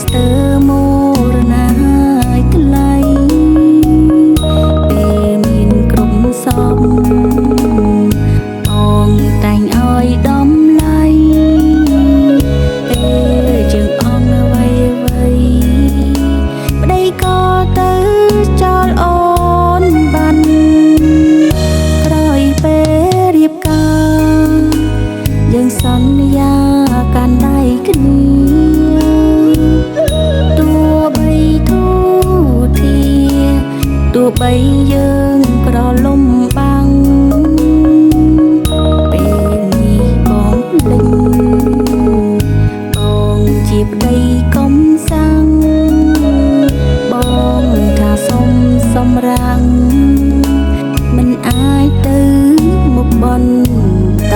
ស្ទើរមរណាយថ្លៃពេលមានគ្រប់សពបងតែងឲ្យដំឡៃពេលយើងអងអ្វីប្តីក៏ទៅចោលអូនបានក្រោយពេលរៀបការយើងសន្យាកាន់ដៃគ្នាទោះបីធូរធាទោះបីយើងក្រលំបាំងពេលនេះបងភ្លេចបងជាប្តីកុំសាំងបងថាសុំសម្រាំងមិនអាចទៅមុខបន្ត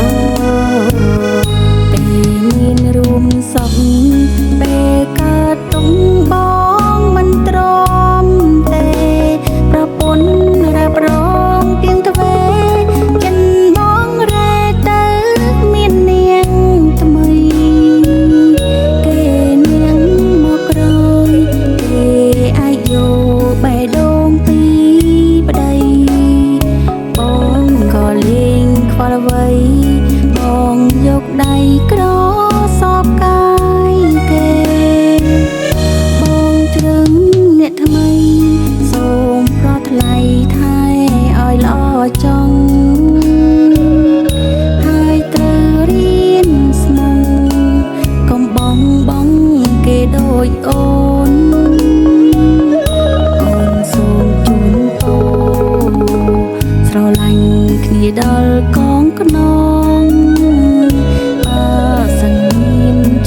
មានរួមសពពេលកើតទុំបងមិនទ្រាំទេប្រពន្ធរ៉ាប់រងទៀងទ្វេចិនបងរែទៅមាននាងថ្មីគេនាងមកក្រោយគេអាចយកបេះដូងពីប្តីបងក៏លេងខ្វល់អ្វីបងយកដៃក្រសពកាយគេបងជ្រឹងអ្នកថ្មីសូមប្រថ្លៃថែឲ្យល្អចង់ហើយត្រូវរៀនស្មងកុំបងបងគេដូចអូនអូនសូមជូនពរស្រឡាញ់គ្នាដល់កងខ្នង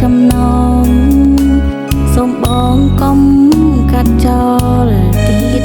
ចំណងសូមបងកុំកាត់ចោលទៀត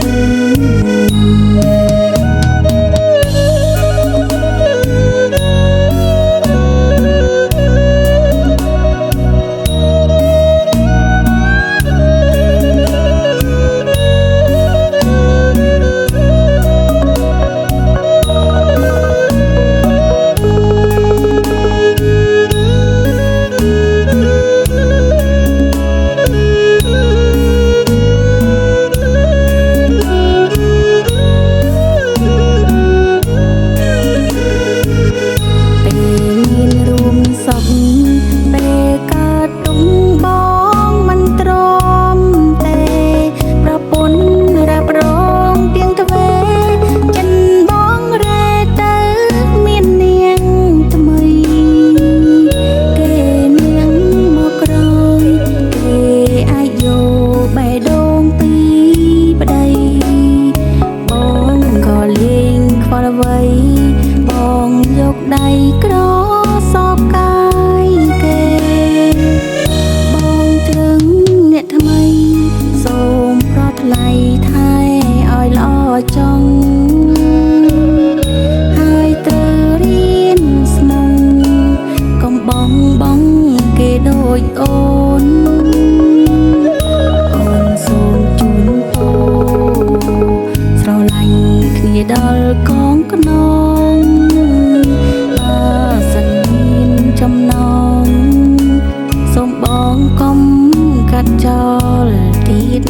បងយកដៃក្រសពកាយគេបងជ្រឹងអ្នកថ្មីសូមប្រថ្លៃថែឲ្យល្អចង់ហើយត្រូវរៀនស្មងកុំបងបងគេដូចអូនអូនសូមជូនពរស្រឡាញ់គ្នាដល់កងខ្នងបើសិនមានចំណងសូមបងកុំកាត់ចោលទៀត